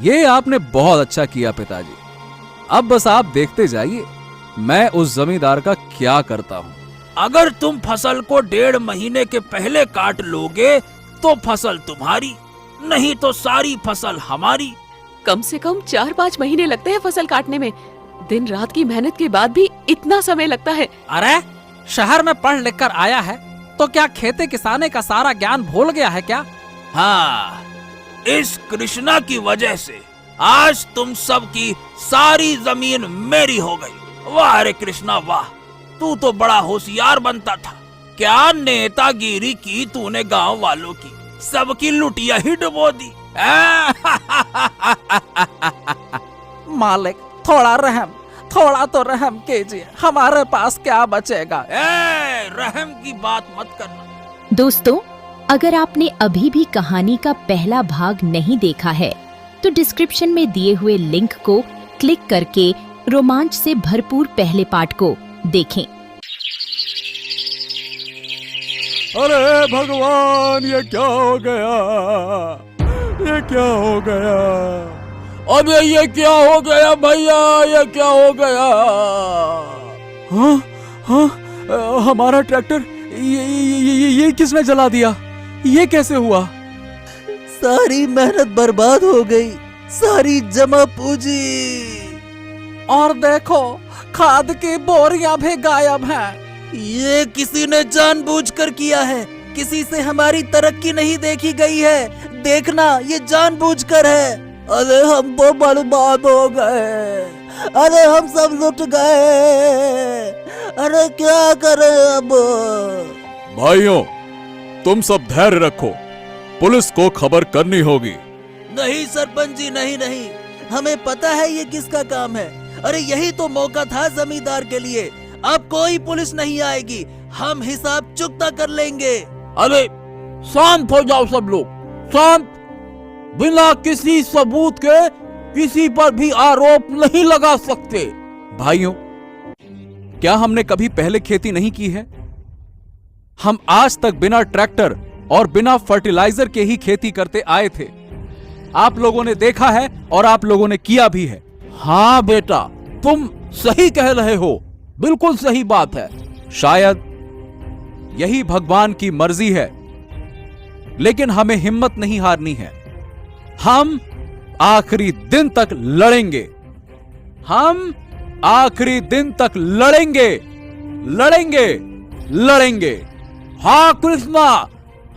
ये आपने बहुत अच्छा किया पिताजी। अब बस आप देखते जाइए मैं उस जमींदार का क्या करता हूँ। अगर तुम फसल को 1.5 महीने के पहले काट लोगे तो फसल तुम्हारी, नहीं तो सारी फसल हमारी। कम से कम 4-5 महीने लगते हैं फसल काटने में। दिन रात की मेहनत के बाद भी इतना समय लगता है। अरे शहर में पढ़ लिख कर आया है तो क्या खेती किसानी का सारा ज्ञान भूल गया है क्या? हाँ, इस कृष्णा की वजह से आज तुम सब की सारी जमीन मेरी हो गई। वाह रे कृष्णा वाह, तू तो बड़ा होशियार बनता था। क्या नेतागिरी की तूने गांव वालों की, सबकी लुटिया ही डुबो दी। मालिक थोड़ा तो रहम कीजिए, हमारे पास क्या बचेगा? रहम की बात मत करना। दोस्तों, अगर आपने अभी भी कहानी का पहला भाग नहीं देखा है तो डिस्क्रिप्शन में दिए हुए लिंक को क्लिक करके रोमांच से भरपूर पहले पार्ट को देखें। अरे भगवान, ये क्या हो गया? ये क्या हो गया? अबे ये क्या हो गया भैया, ये क्या हो गया? हाँ, हमारा ट्रैक्टर ये किसने जला दिया? ये कैसे हुआ? सारी मेहनत बर्बाद हो गई, सारी जमा पूंजी। और देखो खाद की बोरियां भी गायब हैं। ये किसी ने जानबूझकर किया है, किसी से हमारी तरक्की नहीं देखी गई है। देखना, ये जानबूझकर है। अरे हम तो बर्बाद हो गए, अरे हम सब लुट गए, अरे क्या करें अब? भाइयों, तुम सब धैर्य रखो, पुलिस को खबर करनी होगी। नहीं सरपंच जी, नहीं, हमें पता है ये किसका काम है। अरे यही तो मौका था जमींदार के लिए। अब कोई पुलिस नहीं आएगी, हम हिसाब चुकता कर लेंगे। अरे शांत हो जाओ सब लोग, शांत। बिना किसी सबूत के किसी पर भी आरोप नहीं लगा सकते। भाइयों, क्या हमने कभी पहले खेती नहीं की है? हम आज तक बिना ट्रैक्टर और बिना फर्टिलाइजर के ही खेती करते आए थे। आप लोगों ने देखा है और आप लोगों ने किया भी है। हाँ बेटा, तुम सही कह रहे हो, बिल्कुल सही बात है। शायद यही भगवान की मर्जी है, लेकिन हमें हिम्मत नहीं हारनी है। हम आखिरी दिन तक लड़ेंगे। हम आखिरी दिन तक लड़ेंगे, लड़ेंगे, लड़ेंगे। हाँ कृष्णा,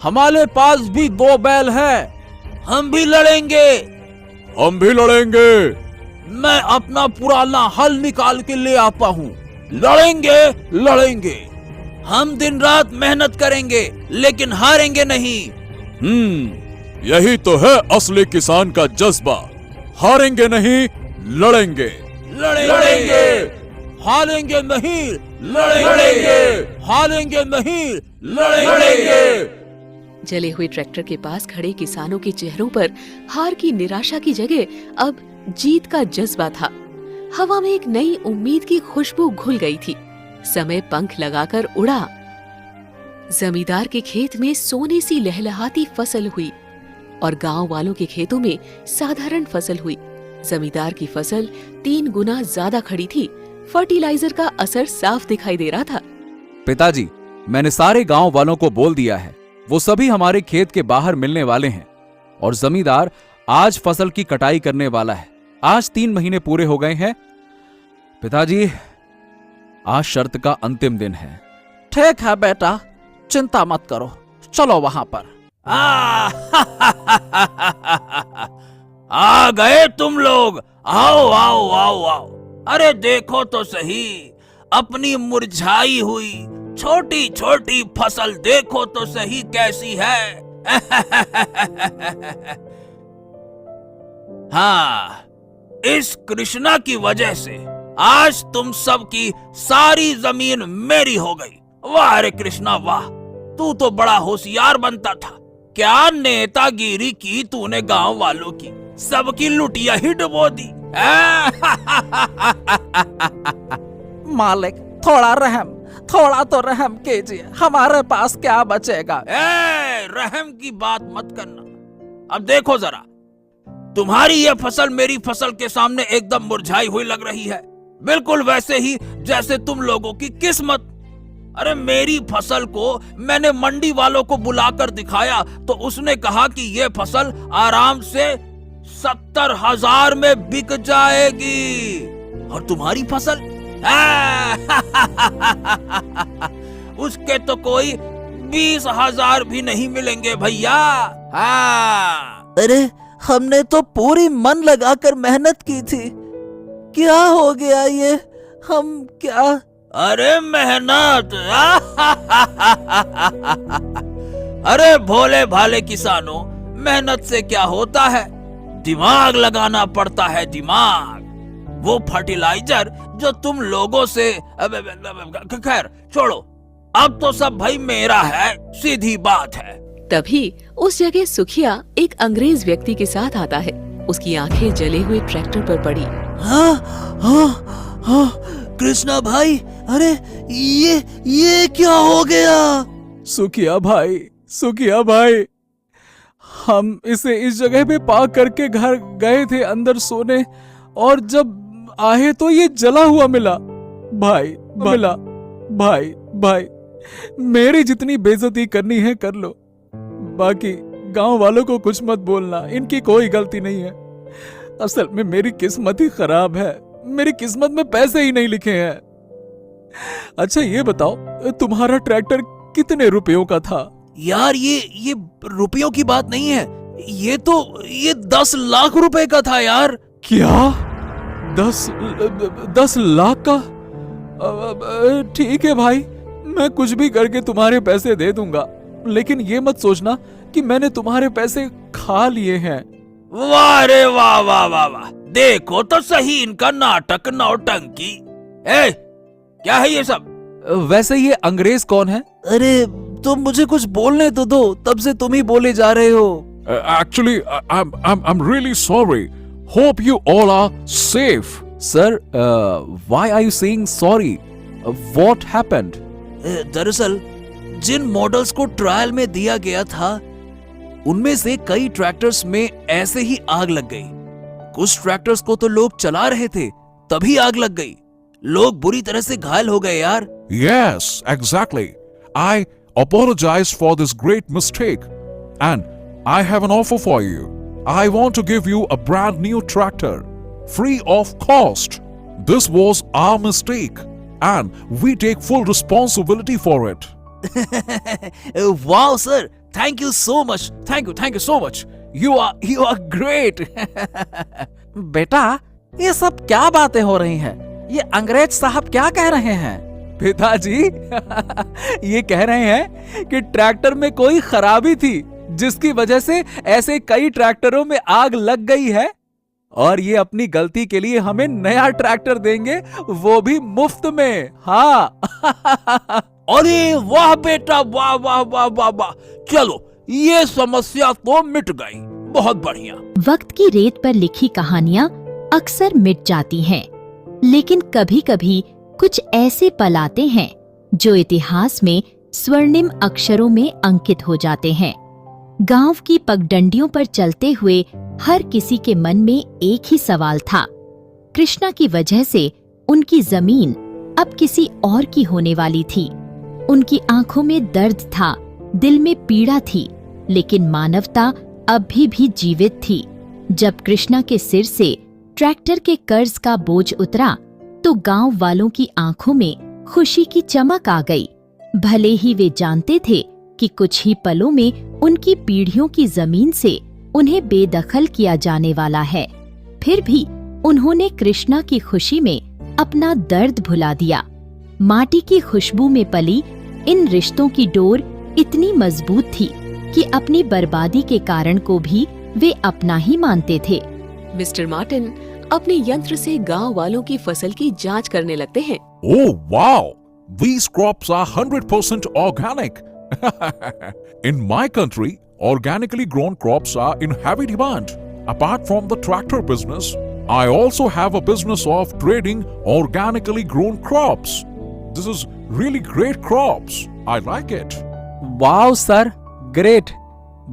हमारे पास भी 2 बैल हैं, हम भी लड़ेंगे। हम भी लड़ेंगे। मैं अपना पुराना हल निकाल के ले आता हूँ। लड़ेंगे, लड़ेंगे। हम दिन रात मेहनत करेंगे, लेकिन हारेंगे नहीं। यही तो है असली किसान का जज्बा। हारेंगे नहीं, लड़ेंगे, लड़ेंगे। हारेंगे नहीं, लड़ेंगे। हारेंगे नहीं, लड़ेंगे। जले हुए ट्रैक्टर के पास खड़े किसानों के चेहरों पर हार की निराशा की जगह अब जीत का जज्बा था। हवा में एक नई उम्मीद की खुशबू घुल गई थी। समय पंख लगाकर उड़ा। जमींदार के खेत में सोने सी लहलहाती फसल हुई और गांव वालों के खेतों में साधारण फसल हुई। जमींदार की फसल 3 गुना ज्यादा खड़ी थी। फर्टिलाइजर का असर साफ दिखाई दे रहा था। पिताजी, मैंने सारे गांव वालों को बोल दिया है। वो सभी हमारे खेत के बाहर मिलने वाले हैं और जमींदार आज फसल की कटाई करने वाला है। आज 3 महीने पूरे हो गए हैं। पिताजी, आज शर्त का अंतिम दिन है। ठीक है बेटा, चिंता मत करो, चलो वहां पर। आ गए तुम लोग। आओ आओ आओ आओ। अरे देखो तो सही, अपनी मुरझाई हुई छोटी छोटी फसल देखो तो सही कैसी है। हाँ, इस कृष्णा की वजह से आज तुम सब की सारी जमीन मेरी हो गई। वाह रे कृष्णा वाह, तू तो बड़ा होशियार बनता था। क्या नेतागिरी की तूने गांव वालों की, सबकी लुटिया ही डुबो दी। मालिक, थोड़ा तो रहम कीजिए, हमारे पास क्या बचेगा? रहम की बात मत करना। अब देखो जरा, तुम्हारी ये फसल मेरी फसल के सामने एकदम मुरझाई हुई लग रही है, बिल्कुल वैसे ही जैसे तुम लोगों की किस्मत। अरे मेरी फसल को मैंने मंडी वालों को बुलाकर दिखाया तो उसने कहा कि ये फसल आराम से 70,000 में बिक जाएगी, और तुम्हारी फसल उसके तो कोई 20,000 भी नहीं मिलेंगे भैया। अरे हमने तो पूरी मन लगाकर मेहनत की थी, क्या हो गया ये? हम क्या? अरे मेहनत अरे भोले भाले किसानों, मेहनत से क्या होता है, दिमाग लगाना पड़ता है, दिमाग। वो फर्टिलाइजर जो तुम लोगों से खैर छोड़ो, अब तो सब भाई मेरा है, सीधी बात है। तभी उस जगह सुखिया एक अंग्रेज व्यक्ति के साथ आता है। उसकी आंखें जले हुए ट्रैक्टर पर पड़ी। हाँ, हाँ, हाँ, कृष्णा भाई, अरे ये क्या हो गया? सुखिया भाई, हम इसे इस जगह पे पार्क करके घर गए थे अंदर सोने, और जब आए तो ये जला हुआ मिला। भाई, मेरी जितनी बेइज्जती करनी है कर लो, बाकी गांव वालों को कुछ मत बोलना, इनकी कोई गलती नहीं है। असल में मेरी किस्मत ही खराब है, मेरी किस्मत में पैसे ही नहीं लिखे हैं। अच्छा ये बताओ, तुम्हारा ट्रैक्टर कितने रुपयों का था? यार ये रुपयों की बात नहीं है, ये 10 लाख रुपए का था यार। क्या? 10 लाख का? ठीक है भाई, मैं कुछ भी करके तुम्हारे पैसे दे दूंगा, लेकिन ये मत सोचना कि मैंने तुम्हारे पैसे खा लिए हैं। वाह रे वाह वाह वाह वाह, देखो तो सही इनका नाटक नौटंकी। क्या है ये सब? वैसे ये अंग्रेज कौन है? अरे तुम मुझे कुछ बोलने तो दो, तब से तुम ही बोले जा रहे हो। Actually, I'm really sorry. Hope you all are safe. Sir, why are you saying sorry? What happened? दरअसल जिन मॉडल्स को ट्रायल में दिया गया था, उनमें से कई ट्रैक्टर्स में ऐसे ही आग लग गई। कुछ ट्रैक्टर्स को तो लोग चला रहे थे, तभी आग लग गई। लोग बुरी तरह से घायल हो गए यार। Yes, exactly. I apologize for this great mistake, and I have an offer for you. I want to give you a brand new tractor, free of cost. This was our mistake, and we take full responsibility for it. Wow sir, thank you so much. Thank you so much. You are great. बेटा, ये सब क्या बातें हो रही हैं? ये अंग्रेज साहब क्या कह रहे हैं? पिताजी ये कह रहे हैं कि ट्रैक्टर में कोई खराबी थी, जिसकी वजह से ऐसे कई ट्रैक्टरों में आग लग गई है, और ये अपनी गलती के लिए हमें नया ट्रैक्टर देंगे, वो भी मुफ्त में। हाँ। अरे वाह बेटा, वाह वाह वाह वाह वाह, चलो ये समस्या तो मिट गई, बहुत बढ़िया। वक्त की रेत पर लिखी कहानियाँ अक्सर मिट जाती हैं, लेकिन कभी-कभी कुछ ऐसे पल आते हैं जो इतिहास में स्वर्णिम अक्षरों में अंकित हो जाते हैं। गांव की पगडंडियों पर चलते हुए हर किसी के मन में एक ही सवाल था। कृष्णा की वजह से उनकी जमीन अब किसी और की होने वाली थी। उनकी आंखों में दर्द था, दिल में पीड़ा थी, लेकिन मानवता अभी भी जीवित थी। जब कृष्णा के सिर से ट्रैक्टर के कर्ज का बोझ उतरा तो गांव वालों की आंखों में खुशी की चमक आ गई। भले ही वे जानते थे कि कुछ ही पलों में उनकी पीढ़ियों की जमीन से उन्हें बेदखल किया जाने वाला है, फिर भी उन्होंने कृष्णा की खुशी में अपना दर्द भुला दिया। माटी की खुशबू में पली इन रिश्तों की डोर इतनी मजबूत थी कि अपनी बर्बादी के कारण को भी वे अपना ही मानते थे। मिस्टर मार्टिन अपने यंत्र से गांव वालों की फसल की जांच करने लगते हैं। Oh wow! These crops are 100% organic. In my country, organically grown crops are in heavy demand. Apart from the tractor business, I also have a business of trading organically grown crops. This is really great crops. I like it. Wow, sir, great.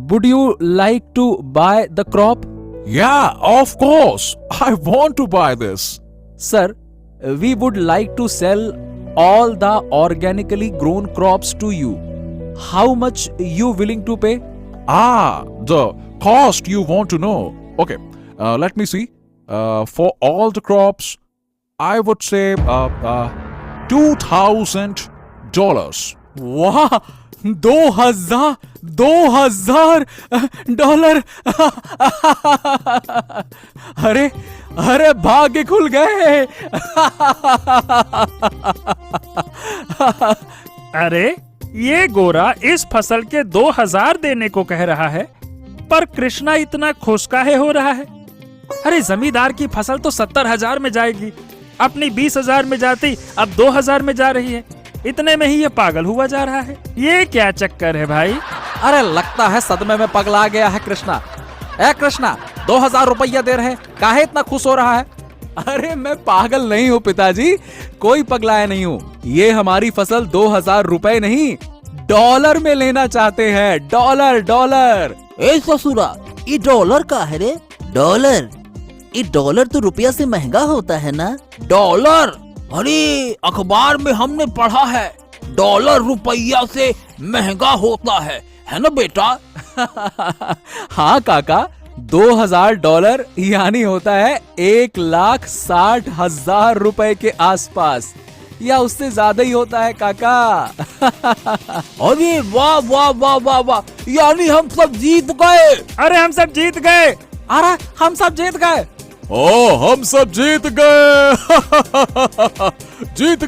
Would you like to buy the crop? Yeah, of course. I want to buy this. Sir, we would like to sell all the organically grown crops to you. How much you willing to pay? Ah, the cost you want to know. Okay, let me see. For all the crops, I would say $2,000. वाह, $2,000 अरे अरे भाग्य खुल गए। अरे ये गोरा इस फसल के 2000 देने को कह रहा है, पर कृष्णा इतना खुश काहे हो रहा है? अरे जमींदार की फसल तो 70,000 में जाएगी, अपनी 20,000 में जाती अब 2,000 में जा रही है। इतने में ही ये पागल हुआ जा रहा है। ये क्या चक्कर है भाई? अरे लगता है सदमे में पगला गया है कृष्णा। ए कृष्णा, 2,000 रुपया दे रहे हैं, काहे इतना खुश हो रहा है? अरे मैं पागल नहीं हूँ पिताजी, कोई पगलाया नहीं हूँ। ये हमारी फसल 2,000 रुपए नहीं, डॉलर में लेना चाहते हैं। डॉलर। ए ससुरा, ये डॉलर का है रे? डॉलर? ये डॉलर तो रुपया से महंगा होता है ना? डॉलर? अरे अखबार में हमने पढ़ा है डॉलर रुपया से महंगा होता है ना बेटा? हाँ काका, $2,000 यानी होता है 1,60,000 रुपए के आसपास, या उससे ज्यादा ही होता है काका। अरे वाह वाह वाह वाह वाह, यानी हम सब जीत गए। अरे हम सब जीत गए। अरे हम सब जीत गए। ओ, हम सब जीत गए। जीत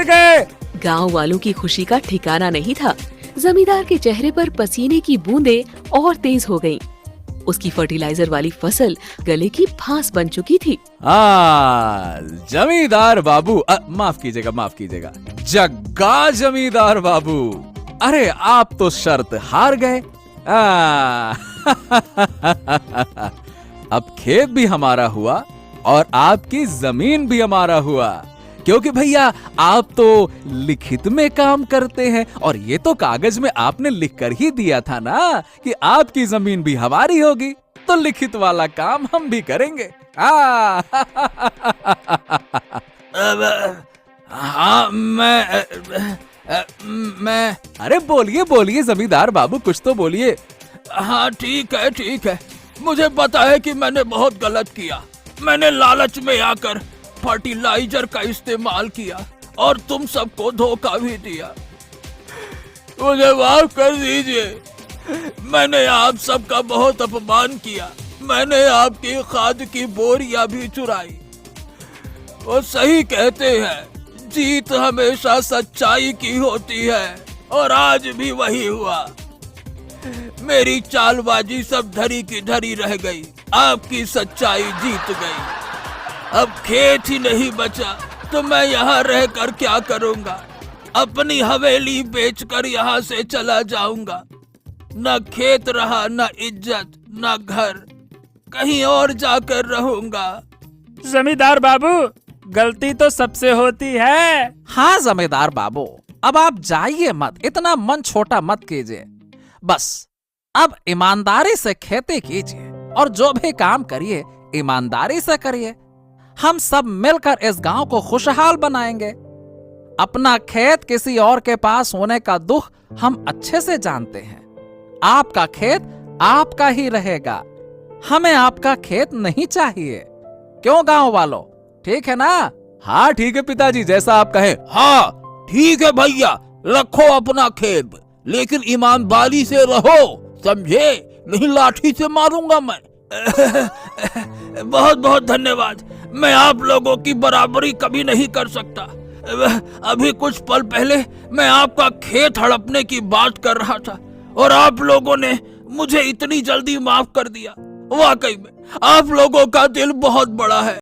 गए। गांव वालों की खुशी का ठिकाना नहीं था। जमींदार के चेहरे पर पसीने की बूंदें और तेज हो गईं। उसकी फर्टिलाइजर वाली फसल गले की फांस बन चुकी थी। जमींदार बाबू, माफ कीजिएगा, जग्गा जमींदार बाबू, अरे आप तो शर्त हार गए। अब खेत भी हमारा हुआ और आपकी जमीन भी हमारा हुआ, क्योंकि भैया आप तो लिखित में काम करते हैं, और ये तो कागज में आपने लिख कर ही दिया था ना कि आपकी जमीन भी हमारी होगी, तो लिखित वाला काम हम भी करेंगे। हाँ मैं अरे बोलिए जमींदार बाबू, कुछ तो बोलिए। हाँ ठीक है, मुझे पता है कि मैंने बहुत गलत किया। मैंने लालच में आकर फर्टिलाइजर का इस्तेमाल किया और तुम सबको धोखा भी दिया। मुझे माफ कर दीजिए। मैंने आप सबका बहुत अपमान किया। मैंने आपकी खाद की बोरियां भी चुराई। वो सही कहते हैं, जीत हमेशा सच्चाई की होती है, और आज भी वही हुआ। मेरी चालबाजी सब धरी की धरी रह गई। आपकी सच्चाई जीत गई। अब खेत ही नहीं बचा तो मैं यहाँ रहकर क्या करूँगा? अपनी हवेली बेचकर यहाँ से चला जाऊंगा। न खेत रहा, न इज्जत, न घर, कहीं और जाकर रहूंगा। जमींदार बाबू, गलती तो सबसे होती है। हाँ जमींदार बाबू, अब आप जाइए मत, इतना मन छोटा मत कीजिए। बस अब ईमानदारी से खेती कीजिए और जो भी काम करिए ईमानदारी से करिए। हम सब मिलकर इस गांव को खुशहाल बनाएंगे। अपना खेत किसी और के पास होने का दुख हम अच्छे से जानते हैं। आपका खेत आपका ही रहेगा, हमें आपका खेत नहीं चाहिए। क्यों गांव वालों, ठीक है ना? हाँ ठीक है पिताजी, जैसा आप कहें। हाँ ठीक है भैया, रखो अपना खेत, लेकिन ईमानदारी से रहो, समझे? नहीं लाठी से मारूंगा मैं। बहुत बहुत धन्यवाद। मैं आप लोगों की बराबरी कभी नहीं कर सकता। अभी कुछ पल पहले मैं आपका खेत हड़पने की बात कर रहा था और आप लोगों ने मुझे इतनी जल्दी माफ कर दिया। वाकई में आप लोगों का दिल बहुत बड़ा है।